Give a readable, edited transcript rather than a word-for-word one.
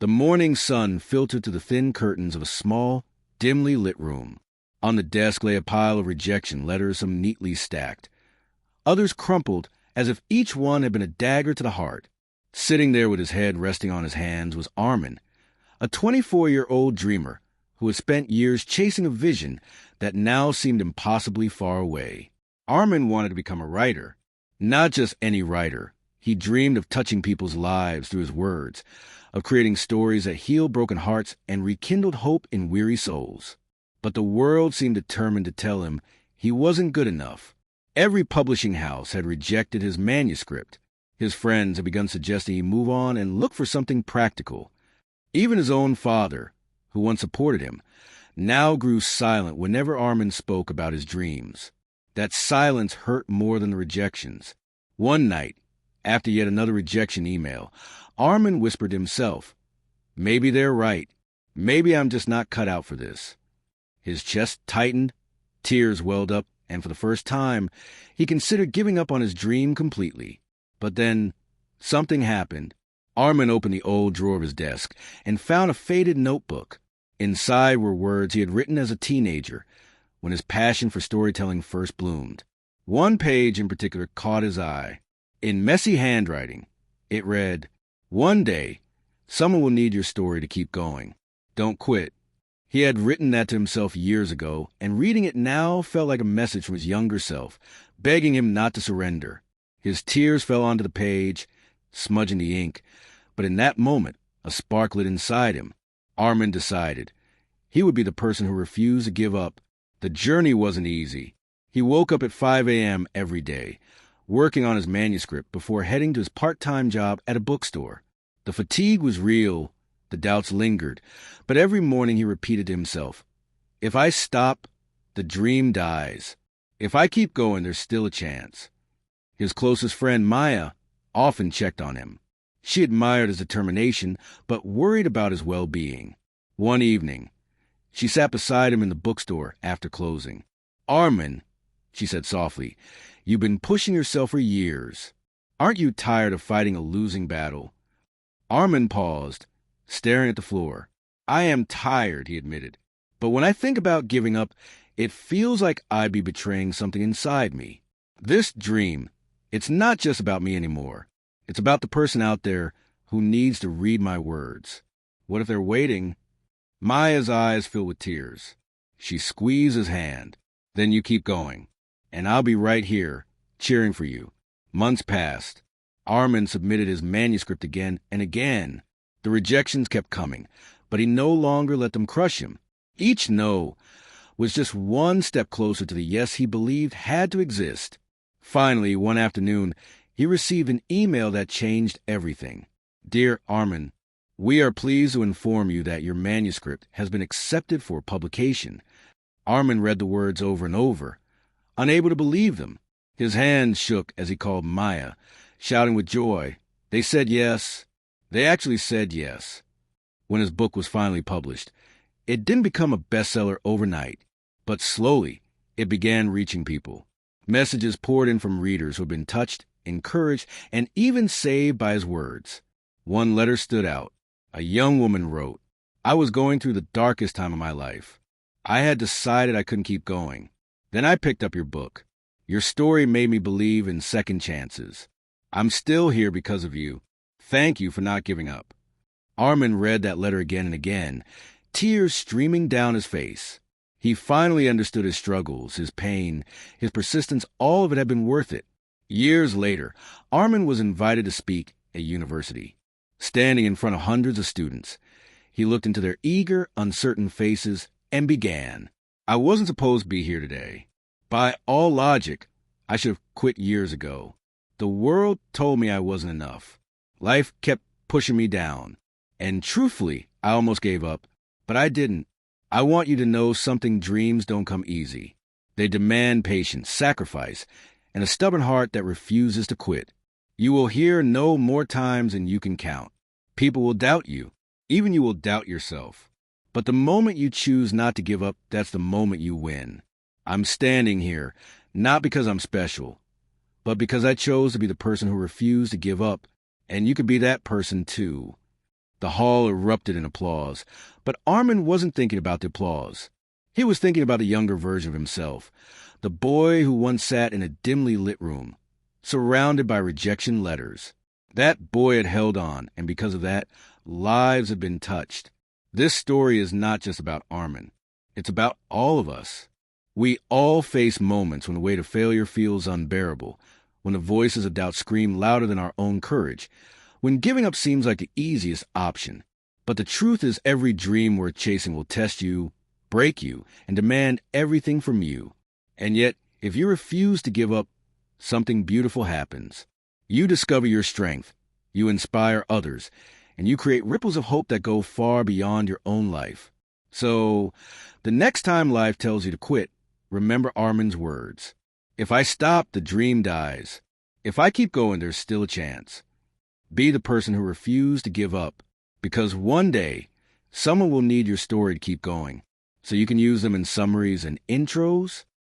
The morning sun filtered through the thin curtains of a small, dimly lit room. On the desk lay a pile of rejection letters, some neatly stacked. Others crumpled, as if each one had been a dagger to the heart. Sitting there with his head resting on his hands was Armin, a 24-year-old dreamer who had spent years chasing a vision that now seemed impossibly far away. Armin wanted to become a writer. Not just any writer. He dreamed of touching people's lives through his words, of creating stories that healed broken hearts and rekindled hope in weary souls. But the world seemed determined to tell him he wasn't good enough. Every publishing house had rejected his manuscript. His friends had begun suggesting he move on and look for something practical. Even his own father, who once supported him, now grew silent whenever Armin spoke about his dreams. That silence hurt more than the rejections. One night, after yet another rejection email, Armin whispered to himself, "Maybe they're right. Maybe I'm just not cut out for this." His chest tightened, tears welled up, and for the first time, he considered giving up on his dream completely. But then, something happened. Armin opened the old drawer of his desk and found a faded notebook. Inside were words he had written as a teenager, when his passion for storytelling first bloomed. One page in particular caught his eye. In messy handwriting, it read, "One day, someone will need your story to keep going. Don't quit." He had written that to himself years ago, and reading it now felt like a message from his younger self, begging him not to surrender. His tears fell onto the page, smudging the ink, but in that moment, a spark lit inside him. Armin decided. He would be the person who refused to give up. The journey wasn't easy. He woke up at 5 a.m. every day, working on his manuscript before heading to his part-time job at a bookstore. The fatigue was real, the doubts lingered, but every morning he repeated to himself, "If I stop, the dream dies. If I keep going, there's still a chance." His closest friend, Maya, often checked on him. She admired his determination, but worried about his well-being. One evening, she sat beside him in the bookstore after closing. "Armin," she said softly, "you've been pushing yourself for years. Aren't you tired of fighting a losing battle?" Armin paused, staring at the floor. "I am tired," he admitted. "But when I think about giving up, it feels like I'd be betraying something inside me. This dream, it's not just about me anymore. It's about the person out there who needs to read my words. What if they're waiting?" Maya's eyes filled with tears. She squeezed his hand. "Then you keep going, and I'll be right here, cheering for you." Months passed. Armin submitted his manuscript again and again. The rejections kept coming, but he no longer let them crush him. Each no was just one step closer to the yes he believed had to exist. Finally, one afternoon, he received an email that changed everything. "Dear Armin, we are pleased to inform you that your manuscript has been accepted for publication." Armin read the words over and over, unable to believe them. His hands shook as he called Maya, shouting with joy, "They said yes. They actually said yes." When his book was finally published, it didn't become a bestseller overnight, but slowly it began reaching people. Messages poured in from readers who had been touched, encouraged, and even saved by his words. One letter stood out. A young woman wrote, "I was going through the darkest time of my life. I had decided I couldn't keep going. Then I picked up your book. Your story made me believe in second chances. I'm still here because of you. Thank you for not giving up." Armin read that letter again and again, tears streaming down his face. He finally understood his struggles, his pain, his persistence. All of it had been worth it. Years later, Armin was invited to speak at university. Standing in front of hundreds of students, he looked into their eager, uncertain faces and began, "I wasn't supposed to be here today. By all logic, I should have quit years ago. The world told me I wasn't enough. Life kept pushing me down. And truthfully, I almost gave up. But I didn't. I want you to know something: dreams don't come easy. They demand patience, sacrifice, and a stubborn heart that refuses to quit. You will hear no more times than you can count. People will doubt you. Even you will doubt yourself. But the moment you choose not to give up, that's the moment you win. I'm standing here, not because I'm special, but because I chose to be the person who refused to give up, and you could be that person too." The hall erupted in applause, but Armin wasn't thinking about the applause. He was thinking about a younger version of himself, the boy who once sat in a dimly lit room, surrounded by rejection letters. That boy had held on, and because of that, lives had been touched. This story is not just about Armin. It's about all of us. We all face moments when the weight of failure feels unbearable, when the voices of doubt scream louder than our own courage, when giving up seems like the easiest option. But the truth is, every dream worth chasing will test you, break you, and demand everything from you. And yet, if you refuse to give up, something beautiful happens. You discover your strength, you inspire others, and you create ripples of hope that go far beyond your own life. So, the next time life tells you to quit, remember Armin's words. If I stop, the dream dies. If I keep going, there's still a chance. Be the person who refused to give up, because one day, someone will need your story to keep going, so you can use them in summaries and intros,